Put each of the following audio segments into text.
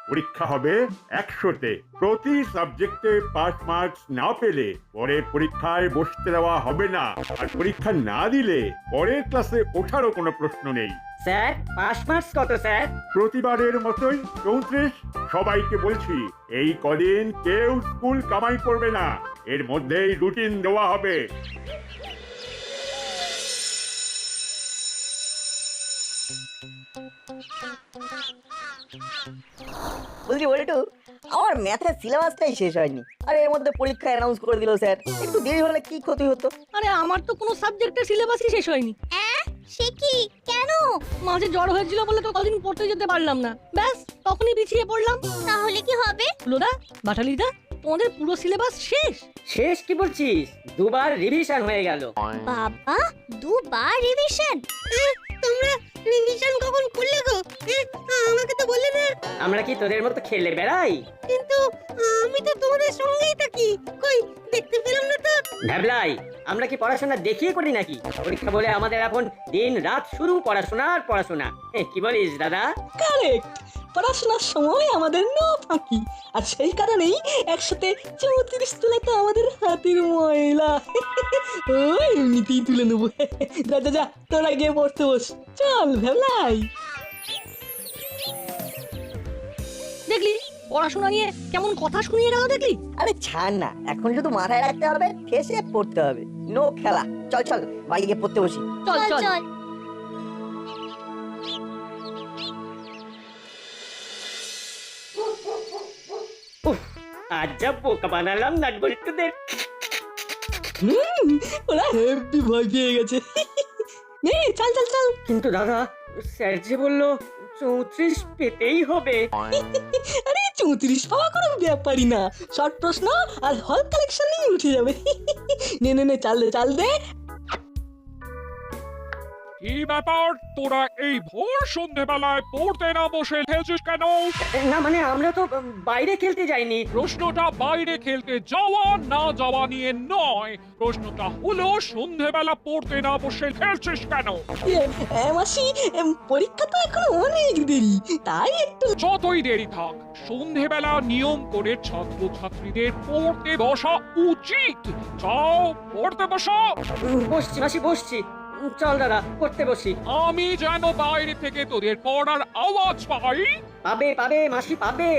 পরীক্ষা হবে 100-তে। প্রতি সাবজেক্টে পাস মার্কস না পেলে পরের পরীক্ষায় বসতে দেওয়া হবে না। আর পরীক্ষা না দিলে পরের ক্লাসে ওঠারও কোনো প্রশ্ন নেই। স্যার পাস মার্কস কত স্যার? প্রতিবারের মতোই 34। সবাইকে বলছি, এই কদিন কেউ স্কুল কামাই করবে না, এর মধ্যেই রুটিন দেওয়া হবে। বলছি বলটু, আমার ম্যাথের সিলেবাসটাই শেষ হয়নি, আর এর মধ্যে পরীক্ষা অ্যানাউন্স করে দিল স্যার। একটু দেরি হলে কি ক্ষতি হতো? আরে আমার তো কোনো সাবজেক্টের সিলেবাসই শেষ হয়নি। সে কি? কেন? মাঝে জ্বর হয়েছিল বলে তো কদিন পড়তে যেতে পারলাম না, ব্যাস তখনই পিছিয়ে পড়লাম। তাহলে কি হবে? লোদা, বাটালিদা, তোমাদের পুরো সিলেবাস শেষ? শেষ কি বলছিস? দুবার রিভিশন হয়ে গেল। বাবা, দুবার রিভিশন? তোমরা রিভিশন কখন করলে গো? আমাকে তো বললে না। আমরা কি তোদের মতো খেলে বেড়াই? কিন্তু আমি তো তোমাদের সঙ্গেই থাকি, কই দেখতে পেলাম না তো। ভ্যাবলাই, আমরা কি পড়াশোনা দেখিয়ে করি নাকি? পরীক্ষা বলে আমাদের এখন দিন রাত শুরু পড়াশোনা আর পড়াশোনা। কি বলিস দাদা? কারেক্ট, পড়াশোনার সময় আমাদের না ফাঁকি, আর সেই কারণেই 134 তুলে তো আমাদের হাতের ময়লা। ওই এমনিতেই তুলে নেবো। যা যা যা, তোরা গিয়ে পড়তে বস। চল ভেলাই। দেখলি পড়াশোনা নিয়ে কেমন কথা শুনিয়ে গেল, দেখলি? আরে ছাড় না, এখন শুধু মাথায় রাখতে হবে, ঠেসে পড়তে হবে। নো খেলা, চল চল বাড়ি গিয়ে পড়তে বসি। চল চল। আজ যা বোকা বানালাম নাটবল্টুদের। ওরা হেব্বি ভয় পেয়ে গেছে। নে চল চল চল। কিন্তু দাদা, স্যার যে বললো 34 পেতেই হবে। আরে 34 পাওয়া কোনো ব্যাপারই না, শর্ট প্রশ্ন আর হল কালেকশন নিয়ে উঠে যাবে। নে নে নে, চাল দে চাল দে। কি ব্যাপার, তোরা এই ভোর সন্ধেবেলায় পড়তে না বসে খেলছিস কেন? না মানে আমরা তো বাইরে খেলতে যাইনি। প্রশ্নটা বাইরে খেলতে যাওয়া না যাওয়া নিয়ে নয়, প্রশ্নটা হলো সন্ধেবেলা পড়তে না বসে খেলছিস কেন? মাসি, পরীক্ষা তো এখনো অনেক দেরি, তাই একটু। যতই দেরি থাক, সন্ধেবেলা নিয়ম করে ছাত্রছাত্রীদের পড়তে বসা উচিত। যাও পড়তে বসো। বসছি মাসি, বসছি। চল দাদা পড়তে বসি। আমি যেন বাইরে থেকে তোদের পড়ার আওয়াজ পাই। পাবে পাবে মাসি, পাবে।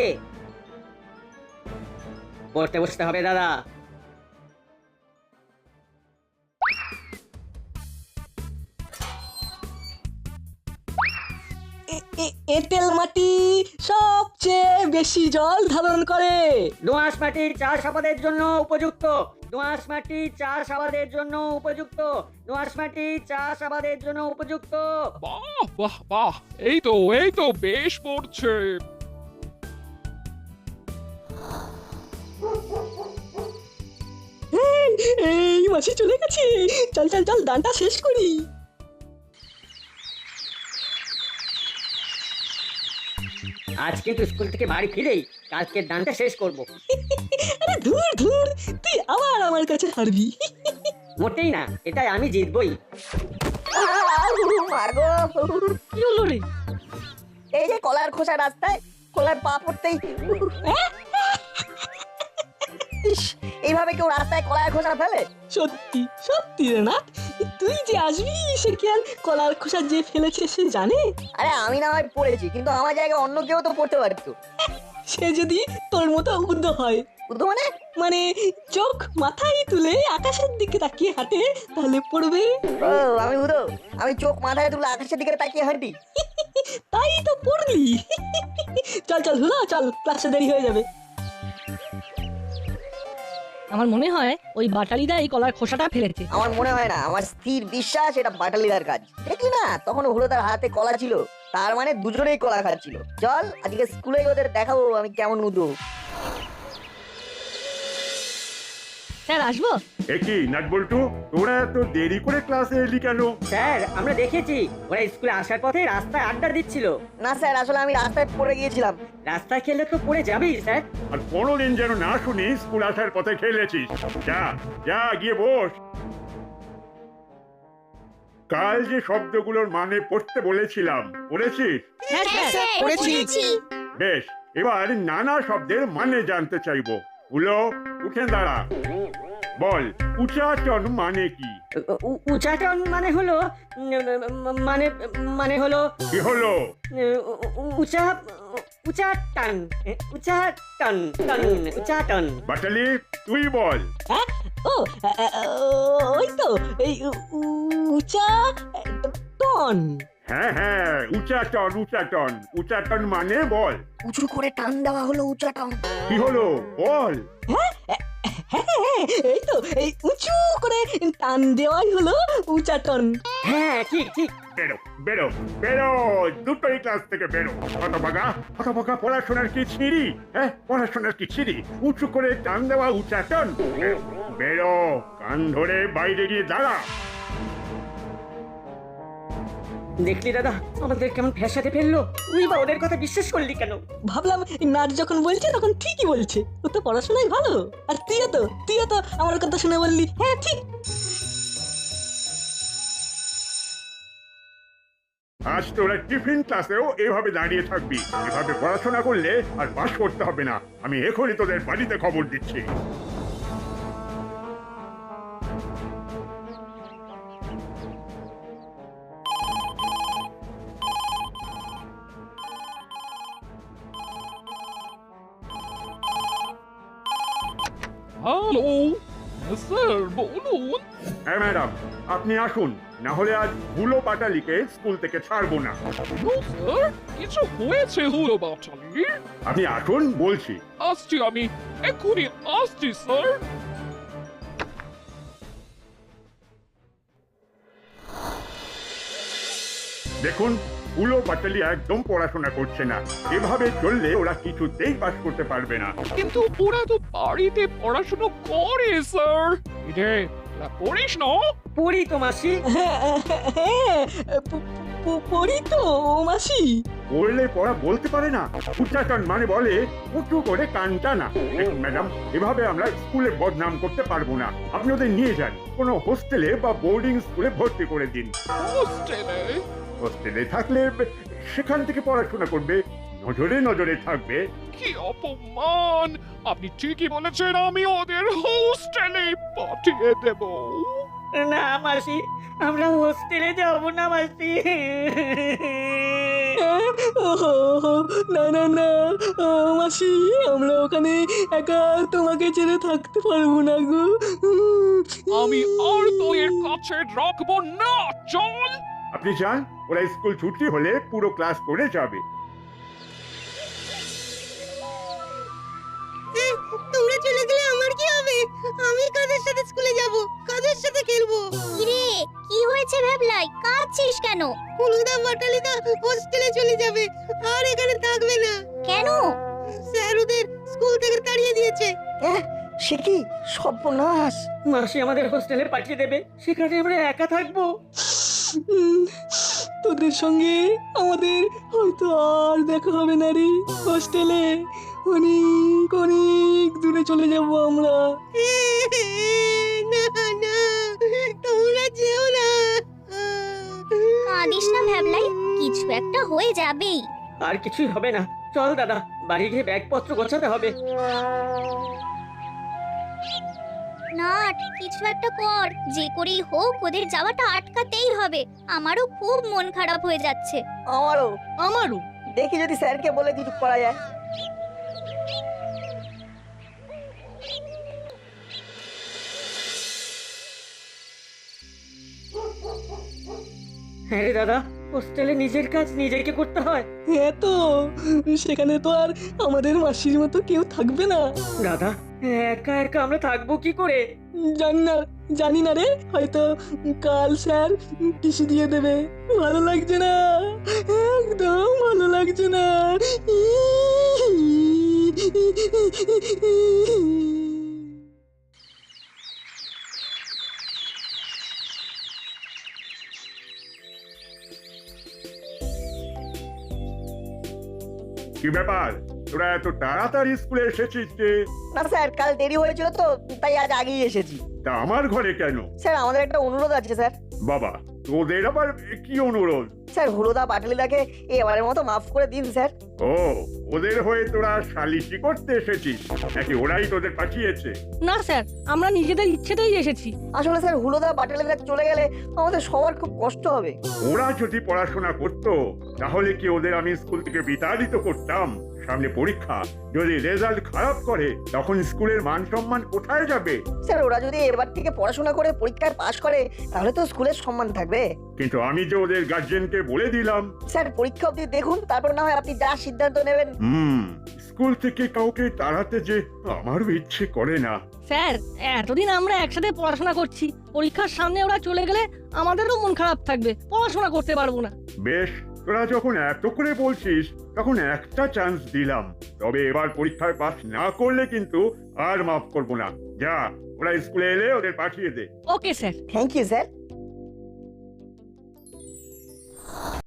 পড়তে বসতে হবে দাদা। এঁটেল মাটি সবচেয়ে বেশি জল ধারণ করে। দোআঁশ মাটি চাষাবাদের জন্য উপযুক্ত। দোআঁশ মাটি চাষাবাদের জন্য উপযুক্ত। দোআঁশ মাটি চাষাবাদের জন্য উপযুক্ত। বাহ বাহ বাহ, এই তো বেশ পড়ছে। এই মাসি চলে গেছে, চল চল চল, দানটা শেষ করি। আজ কিন্তু স্কুল থেকে বাড়ি ফিরেই কালকের দানটা শেষ করব। আরে ধুর ধুর, তুই আবার আমার কাছে হারবি। মোটেই না, এটাই আমি জিতবই। মারগো, কি হলো রে? এই যে কলার খোসা রাস্তায়, কলার পা পড়তেই ইস, এইভাবে কেউ রাস্তায় কলার খোসা ফেলে? সত্যি সত্যি রে না, তুই যে আসবি সে কি আর কলার খোসা যে ফেলেছে সে জানে? আরে আমি না হয় পড়েছি, কিন্তু আমার জায়গায় অন্য কেউ তো পড়তে পারতো। সে যদি তোর মতো উদ্য হয়, বুঝতো মানে? মানে চোখ মাথায় তুলে আকাশের দিকে তাকিয়ে হাঁটে, তাহলে পড়বে। ও আমি বুঝো, আমি চোখ মাথায় তুলে আকাশের দিকে তাকিয়ে হাঁটি। তাই তো পড়লি। চল চল হুলো, চল, ক্লাসে দেরি হয়ে যাবে। আমার মনে হয় ওই বাটালিদা এই কলার খোসাটা ফেলেছে। আমার মনে হয় না, আমার স্থির বিশ্বাস এটা বাটালিদার কাজ। দেখলি না, তখন হলুদার হাতে কলা ছিল, তার মানে দুজনেই কলা খাচ্ছিল। চল আজকে স্কুলে ওদের দেখাবো আমি কেমন উদু। স্যার আসবো? একই নাটবল্টু, তোরা এত দেরি করে ক্লাসে এলি কেন? স্যার আমরা দেখেছি ওরা স্কুলে আসার পথে রাস্তায় আড্ডা দিচ্ছিল। না স্যার, আসলে আমি রাস্তায় পড়ে গিয়েছিলাম। রাস্তায় খেলে তো পড়ে যাবেই স্যার। আর কোনোদিন যেন না শুনি স্কুল আসার পথে খেলেছিস। যা যা গিয়ে বস। কাল যে শব্দগুলোর মানে পড়তে বলেছিলাম, পড়েছিস? হ্যাঁ স্যার, পড়েছি। বেশ, এবার নানা শব্দের মানে জানতে চাইবো। হুলো, উঠে দাঁড়া, বল উচাটন মানে কি? উচাটন মানে হলো মানে মানে হলো কি হলো? উচাটন উচাটন। বাটালি, তুই বল। ও ওই তো এই উচা টন। হ্যাঁ হ্যাঁ, উচাটন উচাটন উচাটন মানে বল। উঁচু করে টান দেওয়া হলো উঁচাটন। কি হলো বল? এই তো এই উঁচু করে টান দেওয়াই হলো উচাটন। হ্যাঁ ঠিক ঠিক। বেরো বেরো বেরো, দুটোই ক্লাস থেকে বেরো। হতভাগা হতভাগা, পড়াশোনার কি ছিঁড়ি? হ্যাঁ, পড়াশোনার কি ছিঁড়ি? উঁচু করে টান দেওয়া উচাটন। বেরো, কান ধরে বাইরে গিয়ে দাঁড়া। দেখলি দাদা, আমাদের কেমন ফ্যাসাতে ফেললো। তুই বা ওদের কথা বিশ্বাস করলি কেন? ভাবলাম নাট যখন বলছে তখন ঠিকই বলছে, ও তো পড়াশোনায় ভালো। আর তুইও তো আমার কথা শুনে বললি হ্যাঁ ঠিক। আজ তোরা টিফিন ক্লাসেও এভাবে দাঁড়িয়ে থাকবি। এভাবে পড়াশোনা করলে আর পাস করতে হবে না। আমি এখনই তোদের বাড়িতে খবর দিচ্ছি। হ্যালো, স্যার বলুন। হ্যাঁ ম্যাডাম, আপনি আসুন, না হলে আজ হুলো পাটালিকে স্কুল থেকে ছাড়বো না। নো স্যার, কিছু হয়েছে হুলো বাটালি? আপনি আসুন বলছি। আসছি আমি, এক্ষুনি আসছি স্যার। দেখুন, হুলো পাটালি একদম পড়াশোনা করছে না। এভাবে চললে ওরা কিছুতেই পাস করতে পারবে না। কিন্তু ওরা তো বাড়িতে পড়াশোনা করে স্যার। রে, তোরা পড়িস না? পড়ি তো মাসি। পড়ি তো মাসি। পড়লে পড়া বলতে পারে না। উচ্চাটন মানে বলে উঁচু করে কানটা না। দেখুন ম্যাডাম, এভাবে আমরা স্কুলে বদনাম করতে পারবো না। আপনি ওদের নিয়ে যান, কোনো হোস্টেলে বা বোর্ডিং স্কুলে ভর্তি করে দিন। হোস্টেলে? হোস্টেলে থাকলে সেখান থেকে পড়াশোনা করবে, নজরে নজরে থাকবে। কি অপমান! আপনি ঠিকই বলেছেন, আমি ওদের হোস্টেলে পাঠিয়ে দেব। না মাসি, আমরা হোস্টেলে যাব না মাসি। না না না মাসি, আমরা ওখানে একা তোমাকে ছেড়ে থাকতে পারবো না গো। আমি আর তোদের কাছে রাখবো না, চল। আপনি যান, ওরা স্কুল ছুটি হলে পুরো ক্লাস করে যাবে। তোমরা চলে গেলে আমার কি হবে? আমি কাদের সাথে স্কুলে যাব? কাদের সাথে খেলবো? কিরে, কি হয়েছে ভ্যাবলাই? কাঁদছিস কেন? হলুদা বাটালিদা হোস্টেলে চলে যাবে, আর এখানে থাকবে না। কেন? স্যার ওদের স্কুল থেকে তাড়িয়ে দিয়েছে। সে কি সর্বনাশ! মাসি আমাদের হোস্টেলে পাঠিয়ে দেবে, সেখানে আমরা একা থাকবো। তোদের সঙ্গে আমাদের হয়তো আর দেখা হবে না রে। হোস্টেলে অনেক অনেক দূরে চলে যাব আমরা। না না, তোমরা যেও না। কাঁদিস না ভ্যাবলাই, কিছু একটা হয়ে যাবেই। আর কিছুই হবে না। চল দাদা, বাড়ি গিয়ে ব্যাগপত্র গোছাতে হবে। নাট, কিছু একটা কর, যে করেই হোক ওদের যাওয়াটা আটকাতেই হবে। আমারও খুব মন খারাপ হয়ে যাচ্ছে। আমারও দেখি যদি স্যারকে বলে কিছু করা যায়। হ্যাঁ রে দাদা, হোস্টেলে নিজের কাজ নিজেকে করতে হয়। হ্যাঁ তো, সেখানে তো আর আমাদের মাসির মতো কেউ থাকবে না। দাদা, একা একা আমরা থাকবো কি করে? জানি না রে, হয়তো কাল স্যার টিসি দিয়ে দেবে। ভালো লাগছে না, একদম ভালো লাগছে না। কি ব্যাপার, তোরা এত তাড়াতাড়ি স্কুলে এসেছিস যে? না স্যার, কাল দেরি হয়েছিল তো, তাই আজ আগেই এসেছি। তা আমার ঘরে কেন? স্যার আমাদের একটা অনুরোধ আছে স্যার। বাবা, তোদের আবার কি অনুরোধ? স্যার হুলোদা বাটালিদাকে এবারের মতো মাফ করে দিন স্যার। ও, ওদের হয়ে তোরা সালিশি করতে এসেছিস নাকি ওরাই তোদের পাঠিয়েছে? না স্যার, আমরা নিজেদের ইচ্ছেতেই এসেছি। আসলে স্যার হুলোদা বাটালিদা চলে গেলে আমাদের সবার খুব কষ্ট হবে। ওরা যদি পড়াশোনা করতো তাহলে কি ওদের আমি স্কুল থেকে বিতাড়িত করতাম? সামনে পরীক্ষা, যদি রেজাল্ট খারাপ করে তখন স্কুলের মান সম্মান কোথায় যাবে? স্যার ওরা যদি এবার থেকে পড়াশোনা করে পরীক্ষায় পাশ করে তাহলে তো স্কুলের সম্মান থাকবে। কিন্তু আমি যে ওদের গার্জেনকে বলে দিলাম। স্যার পরীক্ষা অবধি দেখুন, তারপর না হয় আপনি যা সিদ্ধান্ত নেবেন। স্কুল থেকে কাউকে তাড়াতে যে আমারও ইচ্ছে করে না। স্যার, এতদিন আমরা একসাথে পড়াশোনা করছি, পরীক্ষার সামনে ওরা চলে গেলে আমাদেরও মন খারাপ থাকবে, পড়াশোনা করতে পারবো না। বেশ, তোরা যখন এত করে বলছিস তখন একটা চান্স দিলাম, তবে এবার পরীক্ষায় পাস না করলে কিন্তু আর মাফ করবো না। যা, ওরা স্কুলে এলে ওদের পাঠিয়ে দে। Okay sir. Thank you sir.